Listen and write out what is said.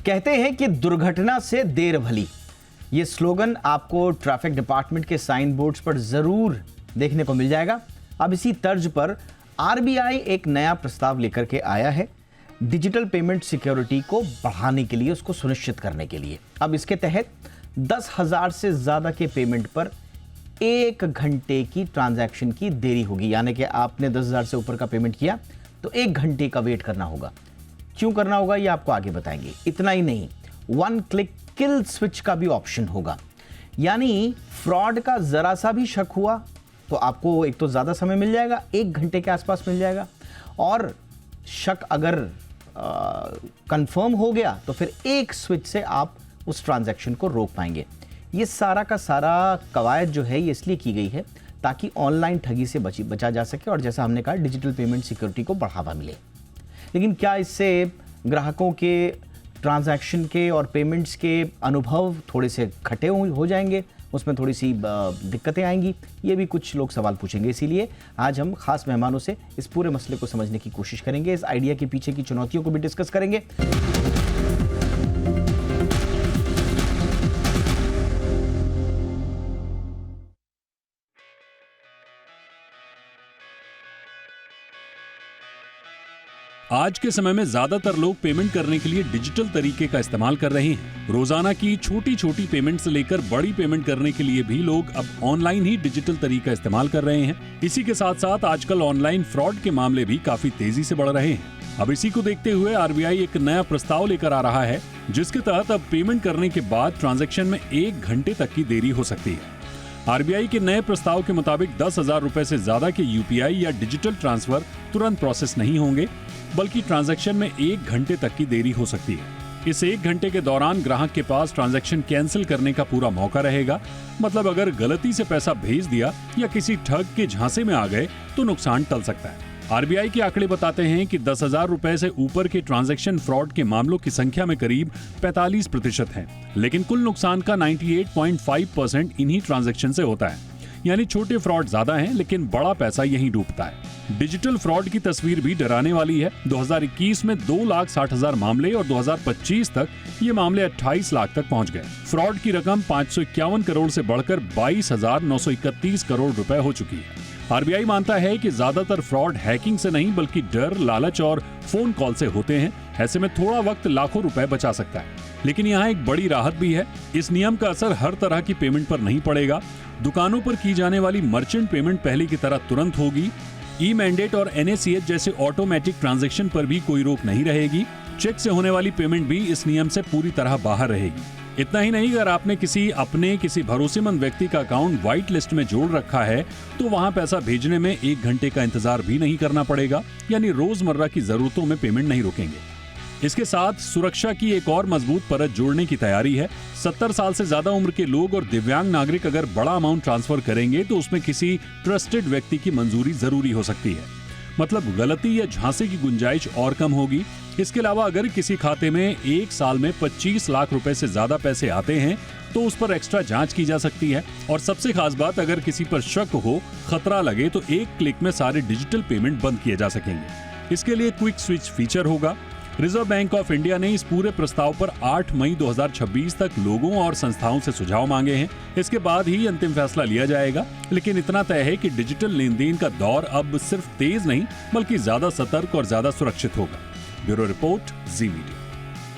कहते हैं कि दुर्घटना से देर भली। ये स्लोगन आपको ट्रैफिक डिपार्टमेंट के साइन बोर्ड्स पर जरूर देखने को मिल जाएगा। अब इसी तर्ज पर आरबीआई एक नया प्रस्ताव लेकर के आया है डिजिटल पेमेंट सिक्योरिटी को बढ़ाने के लिए, उसको सुनिश्चित करने के लिए। अब इसके तहत 10,000 से ज्यादा के पेमेंट पर 1 घंटे की ट्रांजैक्शन की देरी होगी। यानी कि आपने 10,000 से ऊपर का पेमेंट किया तो 1 घंटे का वेट करना होगा। क्यों करना होगा ये आपको आगे बताएंगे। इतना ही नहीं, 1 क्लिक किल स्विच का भी ऑप्शन होगा। यानी फ्रॉड का जरा सा भी शक हुआ तो आपको एक तो ज्यादा समय मिल जाएगा, 1 घंटे के आसपास मिल जाएगा, और शक अगर कंफर्म हो गया तो फिर एक स्विच से आप उस ट्रांजैक्शन को रोक पाएंगे। ये सारा का सारा कवायद जो है ये इसलिए की गई है ताकि ऑनलाइन ठगी से बचा जा सके और जैसा हमने कहा डिजिटल पेमेंट सिक्योरिटी को बढ़ावा मिले। लेकिन क्या इससे ग्राहकों के ट्रांजैक्शन के और पेमेंट्स के अनुभव थोड़े से खटे हो जाएंगे, उसमें थोड़ी सी दिक्कतें आएंगी? ये भी कुछ लोग सवाल पूछेंगे। इसीलिए आज हम खास मेहमानों से इस पूरे मसले को समझने की कोशिश करेंगे, इस आइडिया के पीछे की चुनौतियों को भी डिस्कस करेंगे। आज के समय में ज्यादातर लोग पेमेंट करने के लिए डिजिटल तरीके का इस्तेमाल कर रहे हैं। रोजाना की छोटी छोटी पेमेंट से लेकर बड़ी पेमेंट करने के लिए भी लोग अब ऑनलाइन ही डिजिटल तरीका इस्तेमाल कर रहे हैं। इसी के साथ साथ आजकल ऑनलाइन फ्रॉड के मामले भी काफी तेजी से बढ़ रहे हैं। अब इसी को देखते हुए आरबीआई एक नया प्रस्ताव लेकर आ रहा है जिसके तहत अब पेमेंट करने के बाद ट्रांजैक्शन में 1 घंटे तक की देरी हो सकती है। आरबीआई के नए प्रस्ताव के मुताबिक 10,000 रुपए से ज्यादा के यूपीआई या डिजिटल ट्रांसफर तुरंत प्रोसेस नहीं होंगे, बल्कि ट्रांजैक्शन में 1 घंटे तक की देरी हो सकती है। इस 1 घंटे के दौरान ग्राहक के पास ट्रांजैक्शन कैंसिल करने का पूरा मौका रहेगा। मतलब अगर गलती से पैसा भेज दिया या किसी ठग के झांसे में आ गए तो नुकसान टल सकता है। आरबीआई के आंकड़े बताते हैं कि 10,000 रुपए से ऊपर के ट्रांजैक्शन फ्रॉड के मामलों की संख्या में करीब 45% है, लेकिन कुल नुकसान का 98.5% इन्हीं ट्रांजैक्शन से होता है। यानी छोटे फ्रॉड ज्यादा हैं, लेकिन बड़ा पैसा यहीं डूबता है। डिजिटल फ्रॉड की तस्वीर भी डराने वाली है। 2021 में 2,60,000 मामले और 2025 तक ये मामले 28 लाख तक पहुंच गए। फ्रॉड की रकम 551 करोड़ से बढ़कर 22,931 करोड़ रुपए हो चुकी है। आरबीआई मानता है कि ज्यादातर फ्रॉड हैकिंग से नहीं बल्कि डर, लालच और फोन कॉल से होते हैं। ऐसे में थोड़ा वक्त लाखों रुपए बचा सकता है। लेकिन यहाँ एक बड़ी राहत भी है। इस नियम का असर हर तरह की पेमेंट पर नहीं पड़ेगा। दुकानों पर की जाने वाली मर्चेंट पेमेंट पहले की तरह तुरंत होगी। ई मैंडेट और एनएसीएच जैसे ऑटोमेटिक ट्रांजैक्शन पर भी कोई रोक नहीं रहेगी। चेक से होने वाली पेमेंट भी इस नियम से पूरी तरह बाहर रहेगी। इतना ही नहीं, अगर आपने किसी भरोसेमंद व्यक्ति का अकाउंट व्हाइट लिस्ट में जोड़ रखा है तो वहां पैसा भेजने में 1 घंटे का इंतजार भी नहीं करना पड़ेगा। यानी रोजमर्रा की जरूरतों में पेमेंट नहीं रुकेंगे। इसके साथ सुरक्षा की एक और मजबूत परत जोड़ने की तैयारी है। 70 साल से ज्यादा उम्र के लोग और दिव्यांग नागरिक अगर बड़ा अमाउंट ट्रांसफर करेंगे तो उसमें किसी ट्रस्टेड व्यक्ति की मंजूरी जरूरी हो सकती है। मतलब गलती या झांसे की गुंजाइश और कम होगी। इसके अलावा अगर किसी खाते में 1 साल में 25 लाख रुपए से ज्यादा पैसे आते हैं तो उस पर एक्स्ट्रा जांच की जा सकती है। और सबसे खास बात, अगर किसी पर शक हो, खतरा लगे तो 1 क्लिक में सारे डिजिटल पेमेंट बंद किए जा सकेंगे। इसके लिए क्विक स्विच फीचर होगा। रिजर्व बैंक ऑफ इंडिया ने इस पूरे प्रस्ताव पर 8 मई 2026 तक लोगों और संस्थाओं से सुझाव मांगे हैं। इसके बाद ही अंतिम फैसला लिया जाएगा। लेकिन इतना तय है कि डिजिटल लेन देन का दौर अब सिर्फ तेज नहीं बल्कि ज्यादा सतर्क और ज्यादा सुरक्षित होगा। ब्यूरो रिपोर्ट, जी मीडिया।